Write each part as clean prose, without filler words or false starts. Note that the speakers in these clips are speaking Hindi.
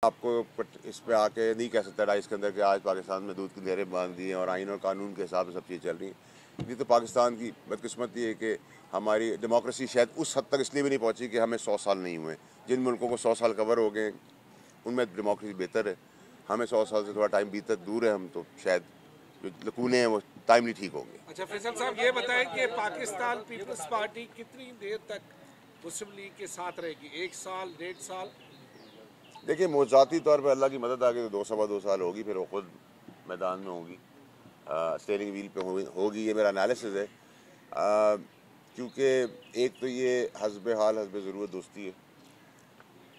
आपको इस पे आके नहीं कह सकता इसके अंदर कि आज पाकिस्तान में दूध की नहरें बांध दी हैं और आइन और कानून के हिसाब से सब चीज़ चल रही हैं। ये तो पाकिस्तान की बदकिस्मती है कि हमारी डेमोक्रेसी शायद उस हद तक इसलिए भी नहीं पहुंची कि हमें 100 साल नहीं हुए। जिन मुल्कों को 100 साल कवर हो गए उनमें डेमोक्रेसी बेहतर है, हमें 100 साल से थोड़ा टाइम बीता दूर है, हम तो शायद जो लकूने हैं वो टाइमली ठीक हो गए। अच्छा फैसल साहब, ये बताएं कि पाकिस्तान पीपल्स पार्टी कितनी देर तक मुस्लिम लीग के साथ रहेगी? 1 साल, 1.5 साल? देखिए, मौज़ाती तौर पर अल्लाह की मदद आ गई तो 2 साल होगी, फिर वो खुद मैदान में होगी, स्टीयरिंग व्हील पे होगी। ये मेरा एनालिसिस है, क्योंकि एक तो ये हस्ब हाल हस्ब ज़रूरत दोस्ती है।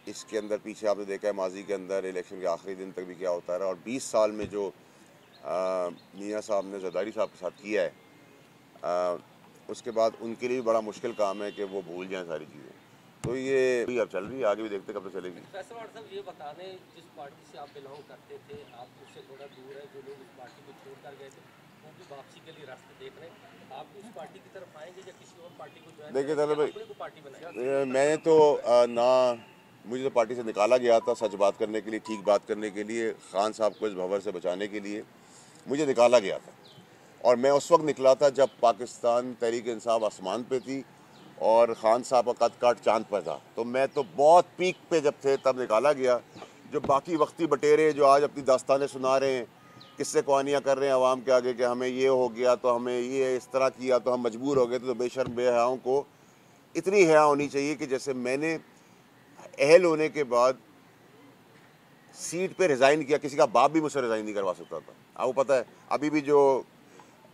इसके अंदर पीछे आपने देखा है माजी के अंदर इलेक्शन के आखिरी दिन तक भी क्या होता रहा, और 20 साल में जो मियाँ साहब ने जरदारी साहब के साथ किया है, उसके बाद उनके लिए भी बड़ा मुश्किल काम है कि वो भूल जाएँ सारी चीज़ें। तो ये अब चल रही है, आगे भी देखते कब तक चलेगी। फैसल साहब, ये बता दें, जिस पार्टी से आप बिलोंग करते थे, आप उससे थोड़ा दूर है, जो लोग इस पार्टी को छोड़कर गए थे उनकी वापसी के लिए रास्ते देख रहे हैं, आप उस पार्टी की तरफ आएंगे या किसी और पार्टी को ज्वाइन? देखिए तालिब भाई, को पार्टी बनाएंगे? मैंने तो ना, मुझे तो पार्टी से निकाला गया था सच बात करने के लिए, ठीक बात करने के लिए, खान साहब को इस भंवर से बचाने के लिए मुझे निकाला गया था। और मैं उस वक्त निकला था जब पाकिस्तान तहरीक इंसाफ आसमान पे थी और ख़ान साहब का कद काट चांद पर था। तो मैं तो बहुत पीक पे जब थे तब निकाला गया। जो बाकी वक्ती बटेरे जो आज अपनी दास्तानें सुना रहे हैं, किस्से कहानियाँ कर रहे हैं आवाम के आगे कि हमें ये हो गया तो हमें ये इस तरह किया तो हम मजबूर हो गए, तो बेशर्म बेहयाओं को इतनी हया होनी चाहिए कि जैसे मैंने अहल होने के बाद सीट पे रिज़ाइन किया, किसी का बाप भी मुझसे रिज़ाइन नहीं करवा सकता था। आपको पता है, अभी भी जो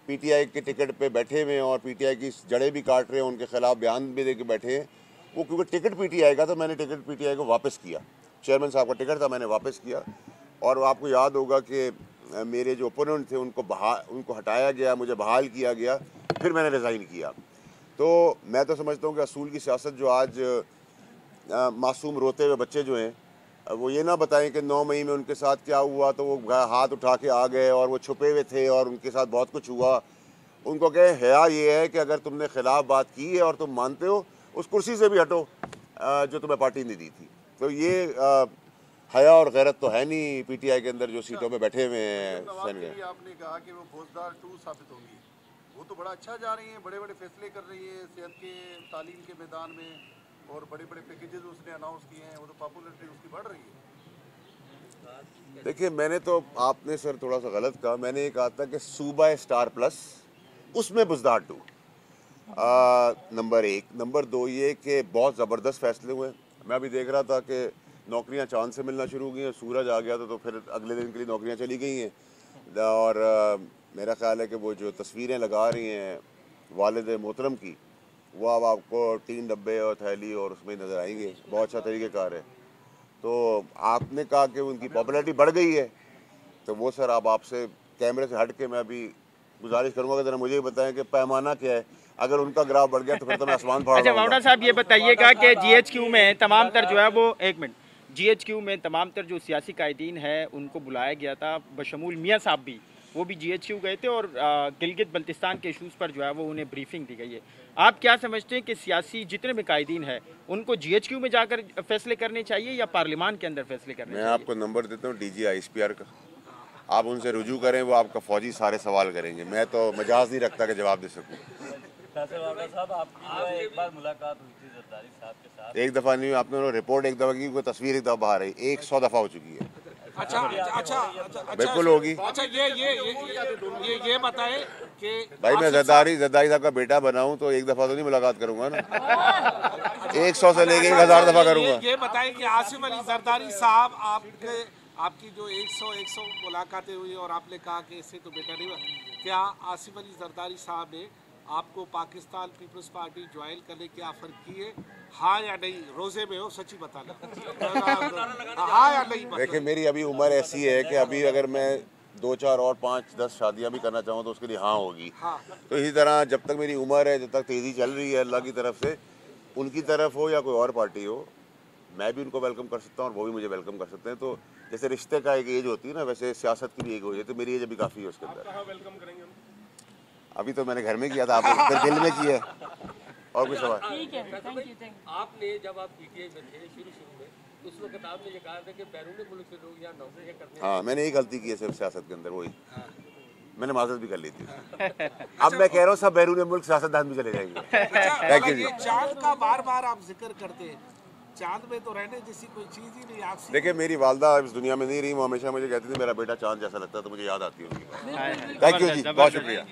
पीटीआई के टिकट पे बैठे हुए हैं और पीटीआई की जड़ें भी काट रहे हैं, उनके खिलाफ बयान भी दे के बैठे हैं, वो क्योंकि टिकट पीटीआई का, तो मैंने टिकट पीटीआई को वापस किया। चेयरमैन साहब का टिकट था, मैंने वापस किया। और आपको याद होगा कि मेरे जो ओपोनेंट थे उनको हटाया गया, मुझे बहाल किया गया, फिर मैंने रिज़ाइन किया। तो मैं तो समझता हूँ कि असूल की सियासत जो आज मासूम रोते हुए बच्चे जो हैं वो ये ना बताएं कि 9 मई में उनके साथ क्या हुआ, तो वो हाथ उठा के आ गए और वो छुपे हुए थे और उनके साथ बहुत कुछ हुआ। उनको कहे हया ये है कि अगर तुमने खिलाफ बात की है और तुम मानते हो, उस कुर्सी से भी हटो जो तुम्हें पार्टी ने दी थी। तो ये हया और गैरत तो है नहीं पीटीआई के अंदर जो सीटों पे बैठे हुए हैं। आपने कहा कि वो फौजदार 2 साबित होंगी, वो तो बड़ा अच्छा जा रही हैं, बड़े बड़े फैसले कर रही है सेहत के, तालीम के मैदान में, और बड़े बड़े पैकेजेस उसने अनाउंस किए हैं, वो तो पॉपुलरिटी उसकी बढ़ रही है। देखिए, मैंने तो, आपने सर थोड़ा सा गलत कहा, मैंने ये कहा था कि सूबा स्टार प्लस उसमें बुजदार 2 नंबर 1। नंबर 2 ये कि बहुत ज़बरदस्त फैसले हुए। मैं अभी देख रहा था कि नौकरियां चांद से मिलना शुरू हो गई हैं, सूरज आ गया तो फिर अगले दिन के लिए नौकरियां चली गई हैं। और मेरा ख्याल है कि वो जो तस्वीरें लगा रही हैं वालिद मोहतरम की, वो अब आपको 3 डब्बे और थैली और उसमें नज़र आएंगे। बहुत अच्छा तरीक़ेकार है। तो आपने कहा कि उनकी पॉपुलैरिटी बढ़ गई है, तो वो सर अब आपसे कैमरे से हट के मैं अभी गुजारिश करूंगा कि जरा मुझे भी बताएं कि पैमाना क्या है। अगर उनका ग्राफ बढ़ गया तो फिर तो मैं आसमान फाड़ अच्छा वावड़ा साहब, ये बताइएगा कि जीएचक्यू में तमाम तर जो है वो, एक मिनट, जीएचक्यू में तमाम तर जो सियासी कायदीन है उनको बुलाया गया था, बशमूल मियाँ साहब भी, वो भी जीएचक्यू गए थे और गिलगित बल्तिस्तान के इशूज़ पर जो है वो उन्हें ब्रीफिंग दी गई है। आप क्या समझते हैं कि सियासी जितने भी कायदीन हैं उनको जीएचक्यू में जाकर फैसले करने चाहिए या पार्लियामान के अंदर फैसले करने चाहिए? मैं आपको नंबर देता हूँ डीजी आईएसपीआर का, आप उनसे रुजू करें, वो आपका फौजी सारे सवाल करेंगे। मैं तो मजाज नहीं रखता कि जवाब दे सकूँ। साहब, आपकी एक बार मुलाकात हुई थी जरदारी साहब के साथ? एक दफ़ा नहीं, आपने रिपोर्ट एक दफ़ा की, कोई तस्वीर एक दफ़ा बाहर आई, 100 दफ़ा हो चुकी है। अच्छा बिल्कुल होगी। अच्छा, ये बताएं कि भाई मैं जरदारी साहब का बेटा बना हूँ तो एक दफ़ा तो नहीं मुलाकात करूँगा ना, 100 से लेके 1000 दफ़ा करूँगा। ये बताएं कि आसिफ अली जरदारी साहब, आपकी जो 100 मुलाकातें हुई और आपने कहा कि इससे तो बेटा नहीं हुआ, क्या आसिफ अली जरदारी साहब ने आपको पाकिस्तान पीपल्स पार्टी ज्वाइन करने की ऑफर की है? हाँ या नहीं? रोजे में हो, सच्ची बताना। हाँ या नहीं? देखिए, मेरी अभी उम्र ऐसी है कि अभी अगर मैं 2, 4 और 5, 10 शादियाँ भी करना चाहूँ तो उसके लिए हाँ होगी। तो इसी तरह जब तक मेरी उम्र है, जब तक तेज़ी चल रही है अल्लाह की तरफ से, उनकी तरफ हो या कोई और पार्टी हो, मैं भी उनको वेलकम कर सकता हूँ और वो भी मुझे वेलकम कर सकते हैं। तो जैसे रिश्ते का एक एज होती है ना, वैसे सियासत की भी एक एज है, तो मेरी एज अभी काफ़ी है उसके अंदर। वेलकम करेंगे? अभी तो मैंने घर में किया था, आपने दिल में किया है। और कोई सवाल? आपने जब आप पीटीआई में थे शुरू में उस वक्त आपने ये कहा था कि बैरून मुल्क से लोग यहाँ नौकरियाँ करते हाँ, मैंने यही गलती की है सिर्फ सियासत के अंदर, वही मैंने माजरत भी कर ली थी। अब मैं कह रहा हूँ सब बैरून मुल्क सियासतदान भी चले जाएंगे। थैंक यू जी। ये चांद का बार बार आप जिक्र करते हैं, चांद में तो रहने जैसी कोई चीज ही नहीं आपसे। देखिए मेरी वालदा इस दुनिया में नहीं रही, वो हमेशा मुझे कहती थी मेरा बेटा चांद जैसा लगता है, तो मुझे याद आती है उनकी बात। थैंक यू जी, बहुत शुक्रिया।